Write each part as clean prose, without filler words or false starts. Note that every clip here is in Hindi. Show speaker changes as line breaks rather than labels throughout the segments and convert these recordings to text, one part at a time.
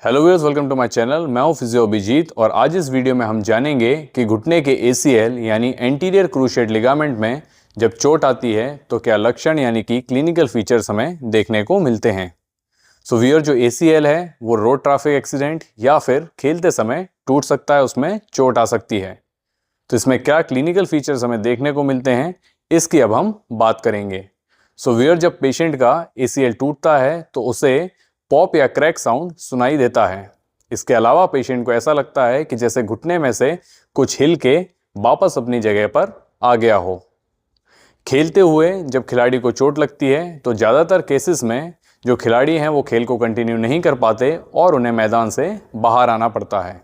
Hello viewers, welcome to my channel. मैं हूं फिजियो अभिजीत और आज इस वीडियो में हम जानेंगे कि घुटने के ACL यानी एंटीरियर क्रूशिएट लिगामेंट में जब चोट आती है तो क्या लक्षण यानी कि क्लिनिकल फीचर्स हमें देखने को मिलते हैं। सो व्यूअर, जो ACL है वो रोड ट्रैफिक एक्सीडेंट या फिर खेलते समय टूट सकता है, उसमें चोट आ सकती है। तो इसमें क्या क्लिनिकल फीचर्स हमें देखने को मिलते हैं, इसकी अब हम बात करेंगे। सो व्यूअर, जब पेशेंट का ACL टूटता है तो उसे पॉप या क्रैक साउंड सुनाई देता है। इसके अलावा पेशेंट को ऐसा लगता है कि जैसे घुटने में से कुछ हिल के वापस अपनी जगह पर आ गया हो। खेलते हुए जब खिलाड़ी को चोट लगती है तो ज़्यादातर केसेस में जो खिलाड़ी हैं वो खेल को कंटिन्यू नहीं कर पाते और उन्हें मैदान से बाहर आना पड़ता है।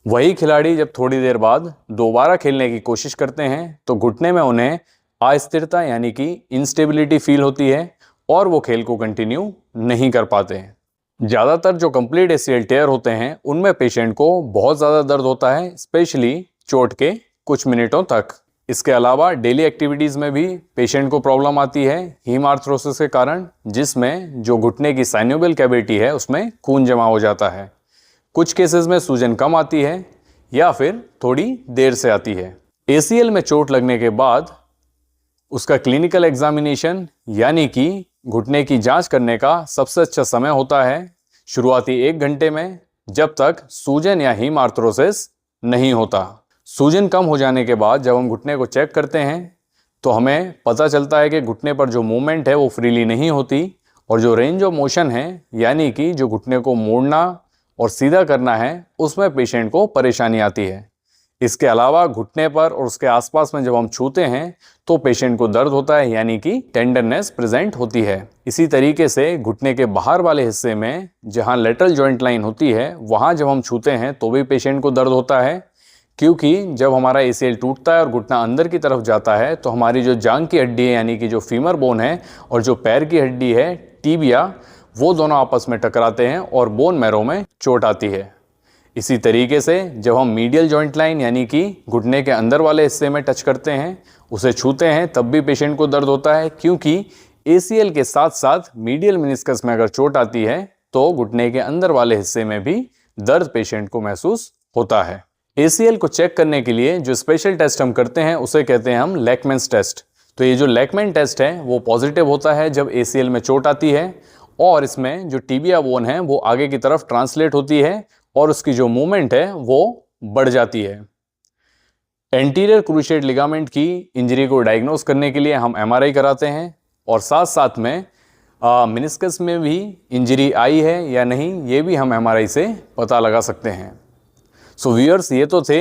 वही खिलाड़ी जब थोड़ी देर बाद दोबारा खेलने की कोशिश करते हैं तो घुटने में उन्हें अस्थिरता यानी कि इंस्टेबिलिटी फील होती है और वो खेल को कंटिन्यू नहीं कर पाते हैं। ज़्यादातर जो कंप्लीट ACL टेयर होते हैं उनमें पेशेंट को बहुत ज़्यादा दर्द होता है, स्पेशली चोट के कुछ मिनटों तक। इसके अलावा डेली एक्टिविटीज़ में भी पेशेंट को प्रॉब्लम आती है हीम आर्थरोसिस के कारण, जिसमें जो घुटने की साइनोवियल कैविटी है उसमें खून जमा हो जाता है। कुछ केसेस में सूजन कम आती है या फिर थोड़ी देर से आती है। ACL में चोट लगने के बाद उसका क्लिनिकल एग्जामिनेशन यानी कि घुटने की जांच करने का सबसे अच्छा समय होता है शुरुआती 1 घंटे में, जब तक सूजन या हीम आर्थरोसिस नहीं होता। सूजन कम हो जाने के बाद जब हम घुटने को चेक करते हैं तो हमें पता चलता है कि घुटने पर जो मूवमेंट है वो फ्रीली नहीं होती और जो रेंज ऑफ मोशन है यानी कि जो घुटने को मोड़ना और सीधा करना है उसमें पेशेंट को परेशानी आती है। इसके अलावा घुटने पर और उसके आसपास में जब हम छूते हैं तो पेशेंट को दर्द होता है यानी कि टेंडरनेस प्रेजेंट होती है। इसी तरीके से घुटने के बाहर वाले हिस्से में जहां लेटरल जॉइंट लाइन होती है वहां जब हम छूते हैं तो भी पेशेंट को दर्द होता है, क्योंकि जब हमारा ACL टूटता है और घुटना अंदर की तरफ जाता है तो हमारी जो जांघ की हड्डी है यानी कि जो फीमर बोन है और जो पैर की हड्डी है टीबिया, वो दोनों आपस में टकराते हैं और बोन मैरो में चोट आती है। इसी तरीके से जब हम मीडियल जॉइंट लाइन यानी कि घुटने के अंदर वाले हिस्से में टच करते हैं, उसे छूते हैं, तब भी पेशेंट को दर्द होता है, क्योंकि ACL के साथ साथ मीडियल मेनिस्कस में अगर चोट आती है तो घुटने के अंदर वाले हिस्से में भी दर्द पेशेंट को महसूस होता है। ACL को चेक करने के लिए जो स्पेशल टेस्ट हम करते हैं उसे कहते हैं हम लैकमैन्स टेस्ट। तो ये जो लैकमैन टेस्ट है वो पॉजिटिव होता है जब ACL में चोट आती है और इसमें जो टीबिया बोन है वो आगे की तरफ ट्रांसलेट होती है और उसकी जो मूवमेंट है वो बढ़ जाती है। एंटीरियर क्रूशिएट लिगामेंट की इंजरी को डायग्नोस करने के लिए हम MRI कराते हैं और साथ साथ में मेनिस्कस में भी इंजरी आई है या नहीं ये भी हम MRI से पता लगा सकते हैं। सो व्यूअर्स, ये तो थे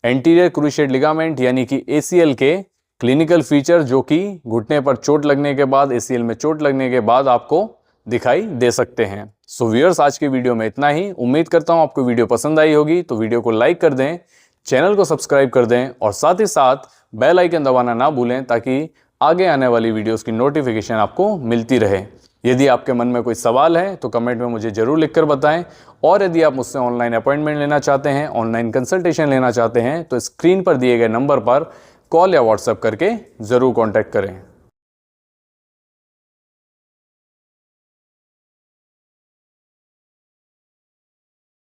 एंटीरियर क्रूशिएट लिगामेंट यानी कि ACL के क्लिनिकल फीचर जो कि घुटने पर चोट लगने के बाद, ACL में चोट लगने के बाद आपको दिखाई दे सकते हैं। सो व्यूअर्स, आज के वीडियो में इतना ही। उम्मीद करता हूं आपको वीडियो पसंद आई होगी, तो वीडियो को लाइक कर दें, चैनल को सब्सक्राइब कर दें और साथ ही साथ बेल आइकन दबाना ना भूलें ताकि आगे आने वाली वीडियोस की नोटिफिकेशन आपको मिलती रहे। यदि आपके मन में कोई सवाल है तो कमेंट में मुझे ज़रूर लिखकर बताएं और यदि आप मुझसे ऑनलाइन अपॉइंटमेंट लेना चाहते हैं, ऑनलाइन कंसल्टेशन लेना चाहते हैं तो स्क्रीन पर दिए गए नंबर पर कॉल या व्हाट्सएप करके ज़रूर कॉन्टैक्ट करें।